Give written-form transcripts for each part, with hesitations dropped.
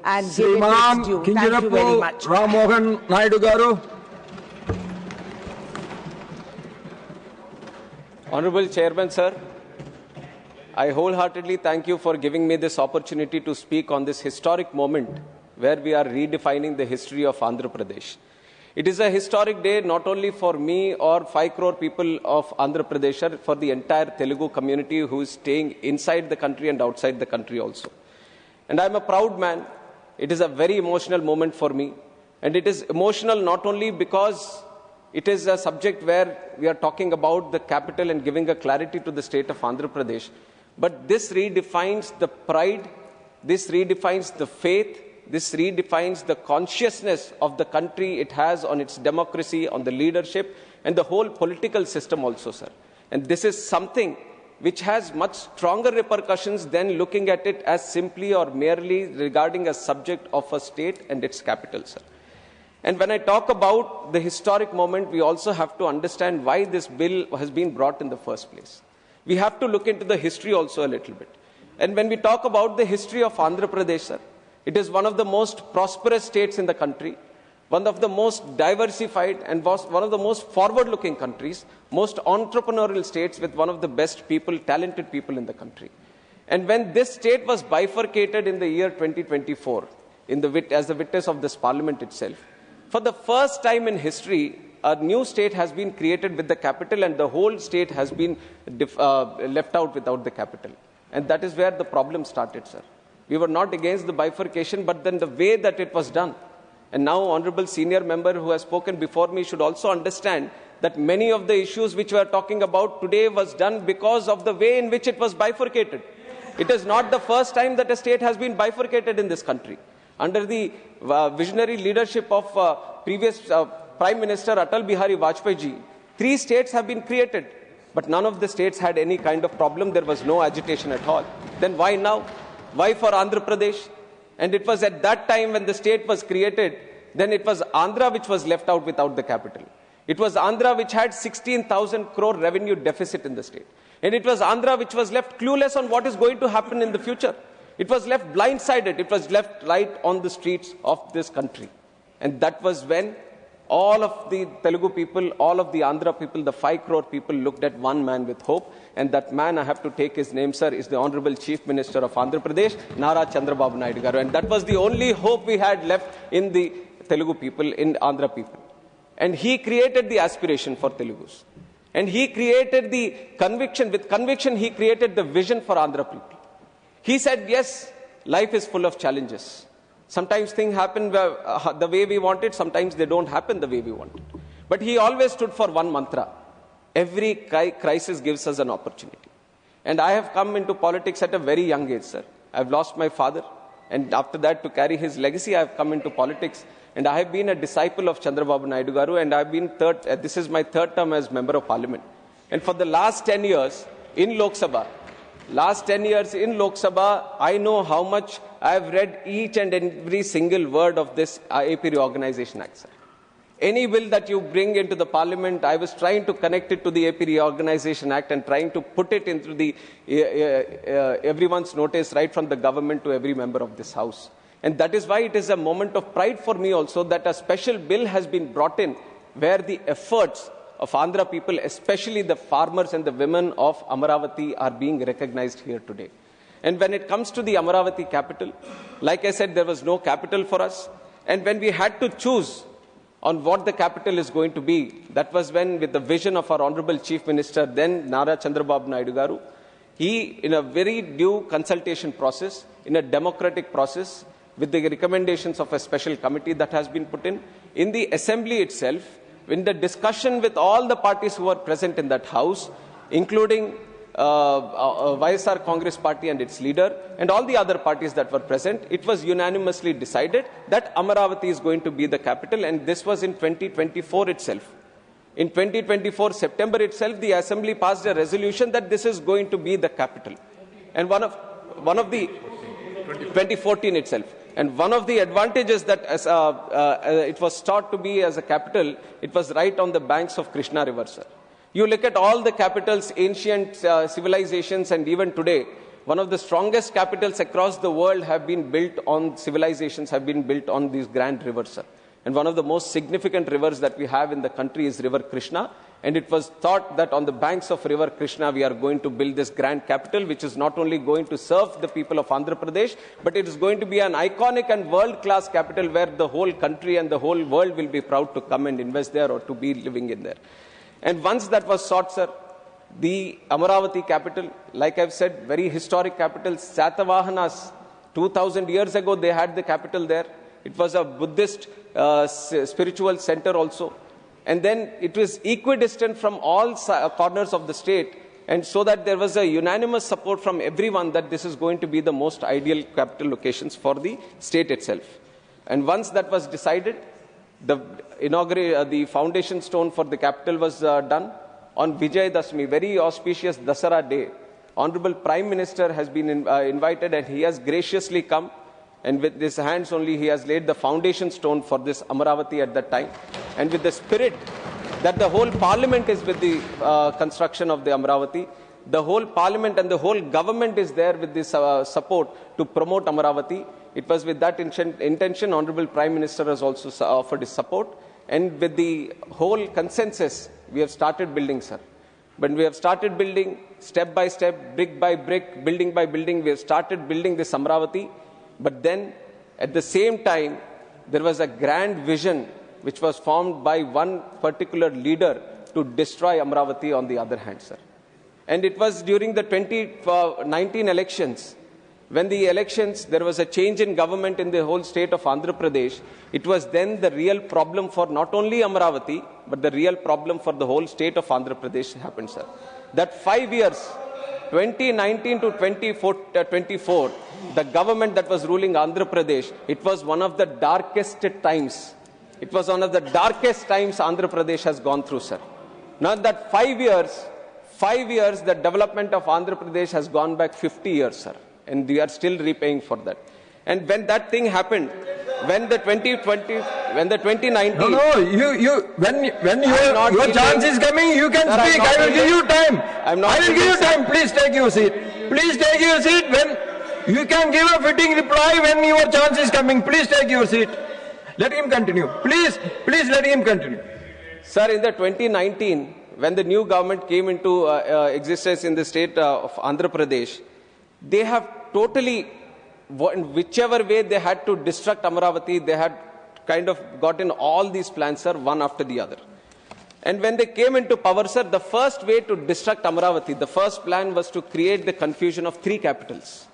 and give it its due. Thank you very much. Rammohan Naidu Garu. Honorable Chairman, sir, I wholeheartedly thank you for giving me this opportunity to speak on this historic moment where we are redefining the history of Andhra Pradesh. It is a historic day not only for me or 5 crore people of Andhra Pradesh, but for the entire Telugu community who is staying inside the country and outside the country also. And I am a proud man. It is a very emotional moment for me. And it is emotional not only because it is a subject where we are talking about the capital and giving a clarity to the state of Andhra Pradesh, but this redefines the pride, this redefines the faith, this redefines the consciousness of the country it has on its democracy, on the leadership, and the whole political system also, sir. And this is something which has much stronger repercussions than looking at it as simply or merely regarding a subject of a state and its capital, sir. And when I talk about the historic moment, we also have to understand why this bill has been brought in the first place. We have to look into the history also a little bit. And when we talk about the history of Andhra Pradesh, sir, it is one of the most prosperous states in the country, one of the most diversified and one of the most forward-looking countries, most entrepreneurial states with one of the best people, talented people in the country. And when this state was bifurcated in the year 2024, as the witness of this parliament itself, for the first time in history, a new state has been created with the capital and the whole state has been left out without the capital. And that is where the problem started, sir. We were not against the bifurcation, but then the way that it was done. And now, honorable senior member who has spoken before me should also understand that many of the issues which we are talking about today was done because of the way in which it was bifurcated. It is not the first time that a state has been bifurcated in this country. Under the visionary leadership of previous Prime Minister Atal Bihari Vajpayee ji, 3 states have been created. But none of the states had any kind of problem. There was no agitation at all. Then why now? Why for Andhra Pradesh? And it was at that time when the state was created, then it was Andhra which was left out without the capital. It was Andhra which had 16,000 crore revenue deficit in the state. And it was Andhra which was left clueless on what is going to happen in the future. It was left blindsided. It was left right on the streets of this country. And that was when all of the Telugu people, all of the Andhra people, the 5 crore people looked at one man with hope. And that man, I have to take his name, sir, is the Honorable Chief Minister of Andhra Pradesh, Nara Chandrababu Naidu Garu. And that was the only hope we had left in the Telugu people, in Andhra people. And he created the aspiration for Telugus. And he created the conviction. With conviction, he created the vision for Andhra people. He said, yes, life is full of challenges. Sometimes things happen the way we want it. Sometimes they don't happen the way we want it. But he always stood for one mantra. Every crisis gives us an opportunity. And I have come into politics at a very young age, sir. I've lost my father. And after that, to carry his legacy, I have come into politics. And I have been a disciple of Chandrababu Naidu Garu. And I've been this is my 3rd term as Member of Parliament. And for the last 10 years in Lok Sabha, I know how much I have read each and every single word of this AP Reorganization Act, sir. Any bill that you bring into the parliament, I was trying to connect it to the AP Reorganization Act and trying to put it into the everyone's notice, right from the government to every member of this house. And that is why it is a moment of pride for me also that a special bill has been brought in where the efforts of Andhra people, especially the farmers and the women of Amaravati, are being recognized here today. And when it comes to the Amaravati capital, like I said, there was no capital for us. And when we had to choose on what the capital is going to be, that was when, with the vision of our Honorable Chief Minister, then Nara Chandrababu Naidu Garu, he, in a very due consultation process, in a democratic process, with the recommendations of a special committee that has been put in the assembly itself, in the discussion with all the parties who were present in that house, including YSR Congress Party and its leader, and all the other parties that were present, it was unanimously decided that Amaravati is going to be the capital, and this was in 2024 itself. In 2024 September itself, the Assembly passed a resolution that this is going to be the capital. And one of the 2014 itself. And one of the advantages that it was thought to be as a capital, it was right on the banks of Krishna River, sir. You look at all the capitals, ancient civilizations, and even today, one of the strongest capitals across the world have been built on, civilizations have been built on these grand rivers, sir. And one of the most significant rivers that we have in the country is River Krishna. And it was thought that on the banks of River Krishna, we are going to build this grand capital, which is not only going to serve the people of Andhra Pradesh, but it is going to be an iconic and world-class capital where the whole country and the whole world will be proud to come and invest there or to be living in there. And once that was sought, sir, the Amaravati capital, like I've said, very historic capital. Satavahanas, 2000 years ago, they had the capital there. It was a Buddhist spiritual center also. And then it was equidistant from all corners of the state. And so that there was a unanimous support from everyone that this is going to be the most ideal capital locations for the state itself. And once that was decided, the foundation stone for the capital was done. On Vijay Dashmi, very auspicious Dasara day, Honorable Prime Minister has been invited and he has graciously come, and with his hands only he has laid the foundation stone for this Amaravati at that time. And with the spirit that the whole parliament is with the construction of the Amaravati, the whole parliament and the whole government is there with this support to promote Amaravati. It was with that intention, Honorable Prime Minister has also offered his support. And with the whole consensus, we have started building, sir. But we have started building step by step, brick by brick, building by building. We have started building this Amaravati. But then, at the same time, there was a grand vision which was formed by one particular leader to destroy Amaravati on the other hand, sir. And it was during the 2019 elections. When the elections, there was a change in government in the whole state of Andhra Pradesh. It was then the real problem for not only Amaravati, but the real problem for the whole state of Andhra Pradesh happened, sir. That 5 years, 2019 to 2024, the government that was ruling Andhra Pradesh, it was one of the darkest times. It was one of the darkest times Andhra Pradesh has gone through, sir. Now that 5 years, the development of Andhra Pradesh has gone back 50 years, sir. And we are still repaying for that. And when that thing happened, when the 2019... When your chance is coming, you can speak. I will give you time. I will give you time. Please take your seat. Please take your seat. When you can give a fitting reply when your chance is coming. Please take your seat. Let him continue. Please let him continue. Sir, in the 2019, when the new government came into existence in the state of Andhra Pradesh, they have totally, whichever way they had to destruct Amaravati, they had kind of gotten all these plans, sir, one after the other. And when they came into power, sir, the first way to destruct Amaravati, the first plan was to create the confusion of 3 capitals.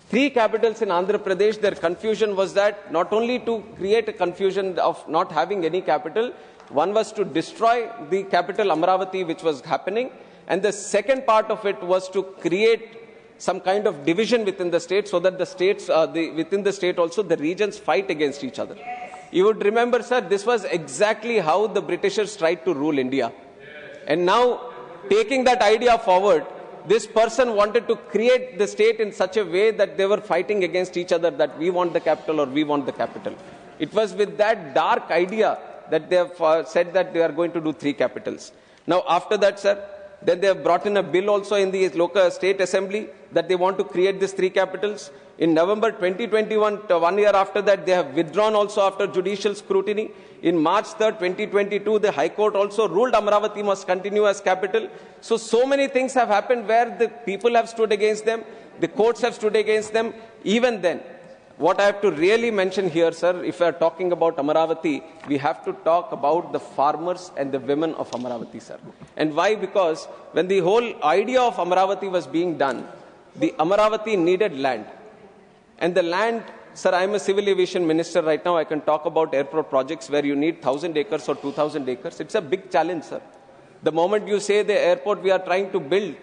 3 capitals in Andhra Pradesh, their confusion was that not only to create a confusion of not having any capital, one was to destroy the capital Amaravati, which was happening. And the second part of it was to create some kind of division within the state so that the states, within the state also, the regions fight against each other. You would remember, sir, this was exactly how the Britishers tried to rule India. And now, taking that idea forward, this person wanted to create the state in such a way that they were fighting against each other, that we want the capital or we want the capital. It was with that dark idea that they have said that they are going to do 3 capitals. Now, after that, sir, then they have brought in a bill also in the local state assembly that they want to create these 3 capitals. In November 2021, 1 year after that, they have withdrawn also after judicial scrutiny. In March 3rd, 2022, the High Court also ruled Amaravati must continue as capital. So many things have happened where the people have stood against them, the courts have stood against them. Even then, what I have to really mention here, sir, if we are talking about Amaravati, we have to talk about the farmers and the women of Amaravati, sir. And why? Because when the whole idea of Amaravati was being done, the Amaravati needed land. And the land, sir, I am a civil aviation minister right now. I can talk about airport projects where you need 1,000 acres or 2,000 acres. It's a big challenge, sir. The moment you say the airport we are trying to build,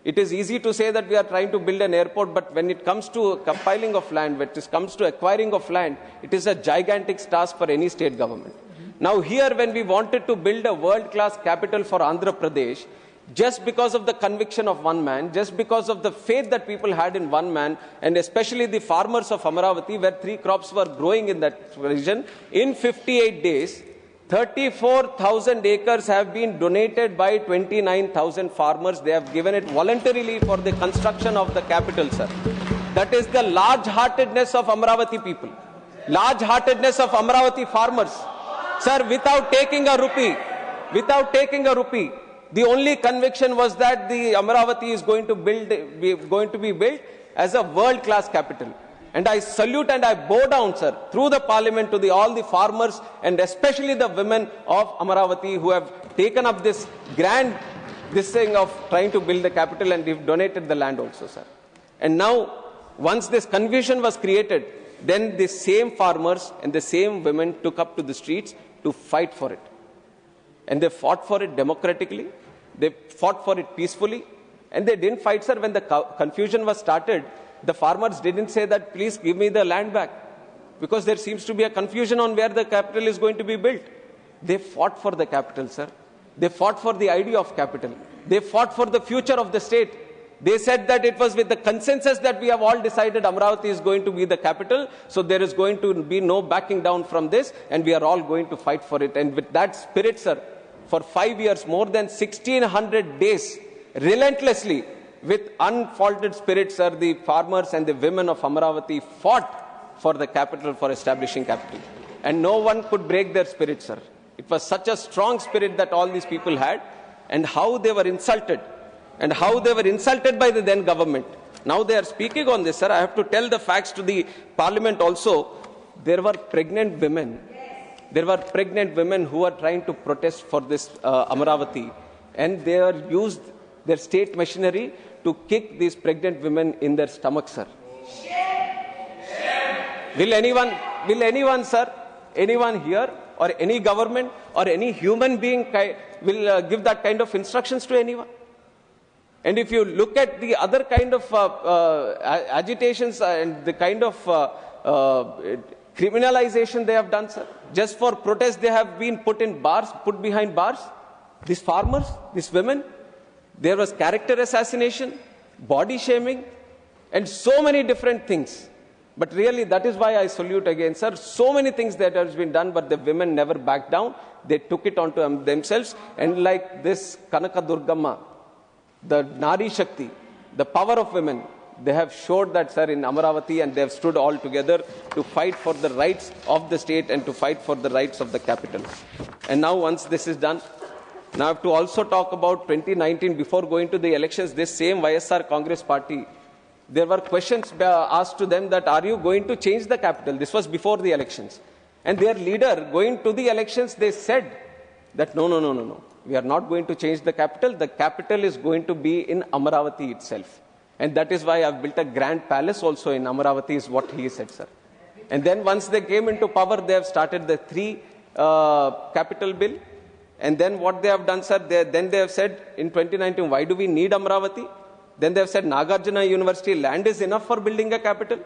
it is easy to say that we are trying to build an airport, but when it comes to compiling of land, when it comes to acquiring of land, it is a gigantic task for any state government. Now here, when we wanted to build a world-class capital for Andhra Pradesh, just because of the conviction of one man, just because of the faith that people had in one man, and especially the farmers of Amaravati, where 3 crops were growing in that region, in 58 days, 34,000 acres have been donated by 29,000 farmers. They have given it voluntarily for the construction of the capital, sir. That is the large-heartedness of Amaravati people. Large-heartedness of Amaravati farmers. Sir, without taking a rupee, the only conviction was that the Amaravati is going to be built as a world-class capital. And I salute and I bow down, sir, through the parliament to all the farmers and especially the women of Amaravati who have taken up this grand thing of trying to build the capital, and they've donated the land also, sir. And now, once this confusion was created, then the same farmers and the same women took up to the streets to fight for it. And they fought for it democratically. They fought for it peacefully. And they didn't fight, sir, when the confusion was started. The farmers didn't say that, please give me the land back, because there seems to be a confusion on where the capital is going to be built. They fought for the capital, sir. They fought for the idea of capital. They fought for the future of the state. They said that it was with the consensus that we have all decided Amaravati is going to be the capital, so there is going to be no backing down from this, and we are all going to fight for it. And with that spirit, sir, for 5 years, more than 1,600 days, relentlessly, with unfaltered spirit, sir, the farmers and the women of Amaravati fought for the capital, for establishing capital. And no one could break their spirit, sir. It was such a strong spirit that all these people had, and how they were insulted, and how they were insulted by the then government. Now they are speaking on this, sir. I have to tell the facts to the parliament also. There were pregnant women. There were pregnant women who were trying to protest for this Amaravati, and they are used their state machinery to kick these pregnant women in their stomachs, sir. Will anyone, sir, anyone here, or any government, or any human being will give that kind of instructions to anyone? And if you look at the other kind of agitations and the kind of criminalization they have done, sir, just for protest, they have been put behind bars. These farmers, these women, there was character assassination, body shaming, and so many different things. But really, that is why I salute again, sir. So many things that has been done, but the women never backed down. They took it onto themselves. And like this Kanaka Durgamma, the Nari Shakti, the power of women, they have showed that, sir, in Amaravati, and they have stood all together to fight for the rights of the state and to fight for the rights of the capital. And now, once this is done, now I have to also talk about 2019. Before going to the elections, this same YSR Congress party, there were questions asked to them that, are you going to change the capital? This was before the elections. And their leader, going to the elections, they said that, no. We are not going to change the capital. The capital is going to be in Amaravati itself. And that is why I've built a grand palace also in Amaravati, is what he said, sir. And then once they came into power, they have started the 3 capital bill. And then what they have done, sir, they have said in 2019, why do we need Amaravati? Then they have said Nagarjuna University land is enough for building a capital.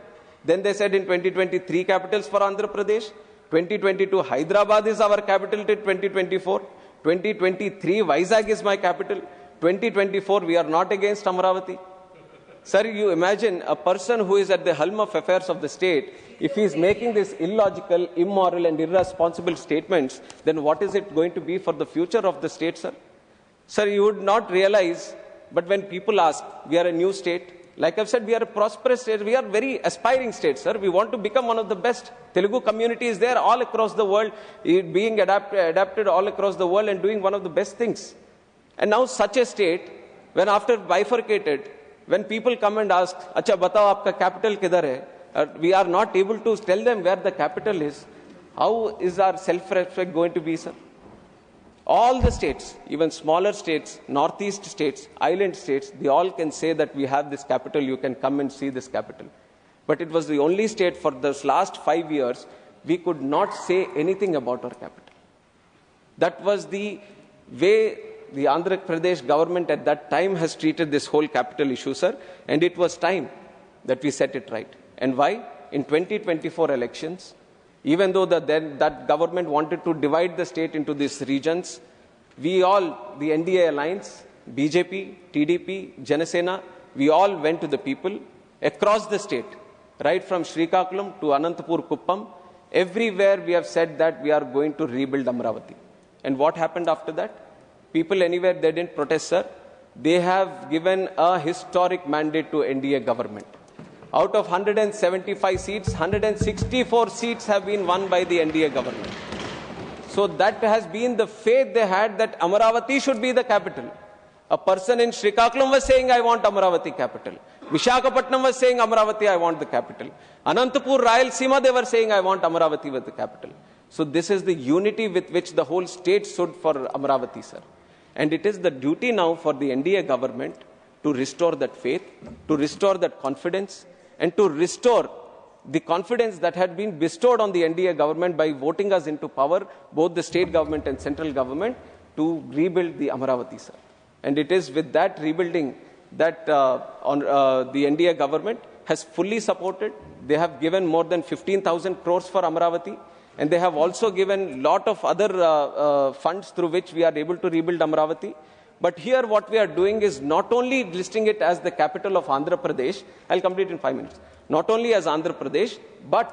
Then they said in 2023 capitals for Andhra Pradesh. 2022 Hyderabad is our capital till 2024. 2023 Vizag is my capital. 2024 we are not against Amaravati. Sir, you imagine a person who is at the helm of affairs of the state, if he is making these illogical, immoral and irresponsible statements, then what is it going to be for the future of the state, sir? Sir, you would not realize, but when people ask, we are a new state, like I've said, we are a prosperous state, we are a very aspiring state, sir. We want to become one of the best. Telugu community is there all across the world, being adapted all across the world and doing one of the best things. And now such a state, when after bifurcated, when people come and ask, Acha, batao, aapka capital kidhar hai? We are not able to tell them where the capital is. How is our self-respect going to be, sir? All the states, even smaller states, northeast states, island states, they all can say that we have this capital, you can come and see this capital. But it was the only state for this last 5 years, we could not say anything about our capital. That was the way the Andhra Pradesh government at that time has treated this whole capital issue, sir. And it was time that we set it right. And why? In 2024 elections, even though that government wanted to divide the state into these regions, we all, the NDA alliance, BJP, TDP, Janasena, we all went to the people across the state, right from Srikakulam to Anantapur Kuppam, everywhere we have said that we are going to rebuild Amaravati. And what happened after that? People anywhere, they didn't protest, sir. They have given a historic mandate to NDA government. Out of 175 seats, 164 seats have been won by the NDA government. So that has been the faith they had that Amaravati should be the capital. A person in Srikakulam was saying, I want Amaravati capital. Visakhapatnam was saying, Amaravati, I want the capital. Anantapur, Rayalaseema, they were saying, I want Amaravati with the capital. So this is the unity with which the whole state stood for Amaravati, sir. And it is the duty now for the NDA government to restore that faith, to restore that confidence, and to restore the confidence that had been bestowed on the NDA government by voting us into power, both the state government and central government, to rebuild the Amaravati, sir. And it is with that rebuilding that the NDA government has fully supported. They have given more than 15,000 crores for Amaravati. And they have also given lot of other funds through which we are able to rebuild Amaravati. But here what we are doing is not only listing it as the capital of Andhra Pradesh, I'll complete in 5 minutes, not only as Andhra Pradesh, but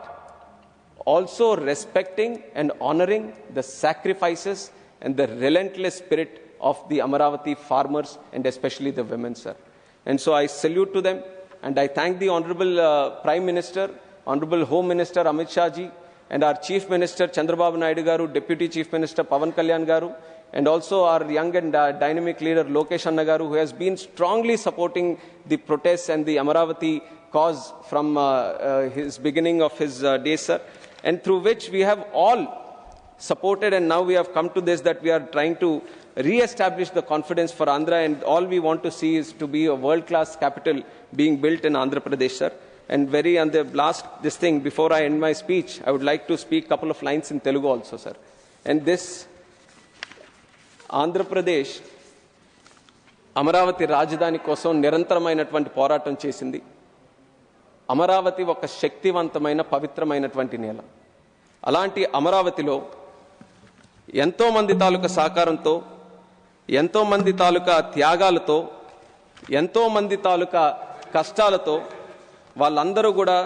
also respecting and honoring the sacrifices and the relentless spirit of the Amaravati farmers and especially the women, sir. And so I salute to them and I thank the Honorable Prime Minister, Honorable Home Minister Amit Shah ji, and our Chief Minister Chandrababu Naidu Garu, Deputy Chief Minister Pawan Kalyan Garu, and also our young and dynamic leader Lokesh Anna Garu, who has been strongly supporting the protests and the Amaravati cause from his beginning of his days, sir, and through which we have all supported, and now we have come to this that we are trying to re-establish the confidence for Andhra, and all we want to see is to be a world-class capital being built in Andhra Pradesh, sir. And on the last, this thing, before I end my speech, I would like to speak a couple of lines in Telugu also, sir. And this, Andhra Pradesh, Amaravati Rajdhani kosam నిరంతరమైనటువంటి పోరాటం చేసింది. అమరావతి ఒక శక్తివంతమైన పవిత్రమైనటువంటి నేల. అలాంటి అమరావతిలో ఎంతో మంది తాలూకా సహకారంతో, ఎంతో మంది తాలూకా త్యాగాలతో, ఎంతో మంది తాలూకా కష్టాలతో వాళ్ళందరూ కూడా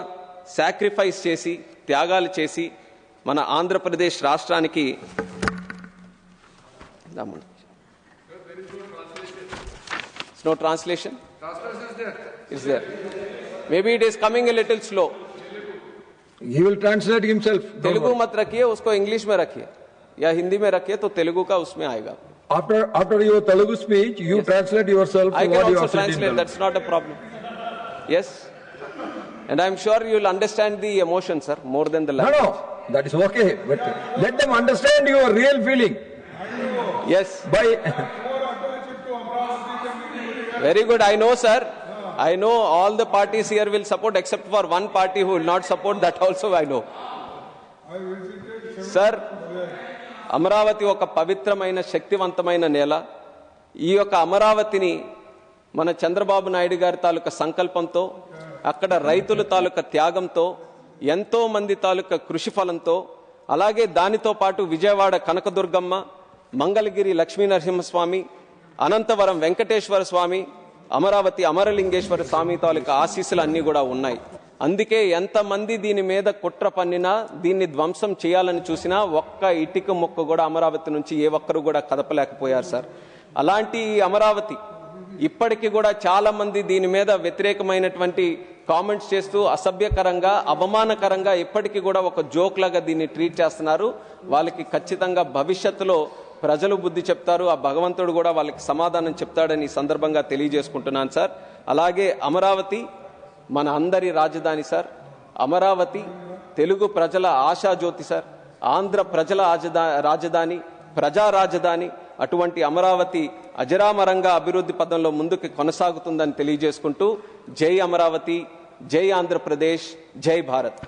సాక్రిఫైస్ చేసి, త్యాగాలు చేసి మన ఆంధ్రప్రదేశ్ రాష్ట్రానికి no translation? Is there? Maybe it is coming a little slow. He will translate himself. Telugu मत रखिए, उसको इंग्लिश में रखिए या हिंदी में रखिए तो तेलुगु का उसमें आएगा. After your Telugu speech, you translate yourself. I can also translate. That's not a problem. Yes. And I'm sure you'll understand the emotion, sir, more than the language. No, that is okay. But let them understand your real feeling. Yes. By very good. I know, sir. I know all the parties here will support except for one party who will not support. That also I know. Sir, Amaravati oka pavitramaina shaktivantamaina nela. ఈ యొక్క అమరావతిని మన చంద్రబాబు నాయుడు గారి తాలూకా సంకల్పంతో, అక్కడ రైతుల తాలూకా త్యాగంతో, ఎంతో మంది తాలూకా కృషి ఫలంతో, అలాగే దానితో పాటు విజయవాడ కనకదుర్గమ్మ, మంగళగిరి లక్ష్మీనరసింహస్వామి, అనంతవరం వెంకటేశ్వర స్వామి, అమరావతి అమరలింగేశ్వర స్వామి తాలూకా ఆశీస్సులు అన్నీ కూడా ఉన్నాయి. అందుకే ఎంతమంది దీని మీద కుట్ర పన్నినా, దీన్ని ధ్వంసం చేయాలని చూసినా ఒక్క ఇటుక మొక్క కూడా అమరావతి నుంచి ఏ ఒక్కరు కూడా కదపలేకపోయారు సార్. అలాంటి అమరావతి ఇప్పటికీ కూడా చాలా మంది దీని మీద వ్యతిరేకమైనటువంటి కామెంట్స్ చేస్తూ అసభ్యకరంగా, అవమానకరంగా ఇప్పటికీ కూడా ఒక జోక్ లాగా దీన్ని ట్రీట్ చేస్తున్నారు. వాళ్ళకి ఖచ్చితంగా భవిష్యత్తులో ప్రజలు బుద్ధి చెప్తారు. ఆ భగవంతుడు కూడా వాళ్ళకి సమాధానం చెప్తాడని ఈ సందర్భంగా తెలియజేసుకుంటున్నాను సార్. అలాగే అమరావతి మన అందరి రాజధాని సార్. అమరావతి తెలుగు ప్రజల ఆశాజ్యోతి సార్. ఆంధ్ర ప్రజల రాజధాని, ప్రజా రాజధాని. అటువంటి అమరావతి అజరామరంగా అభివృద్ధి పదంలో ముందుకు కొనసాగుతుందని తెలియజేసుకుంటూ జై అమరావతి, జై ఆంధ్రప్రదేశ్, జై భారత్.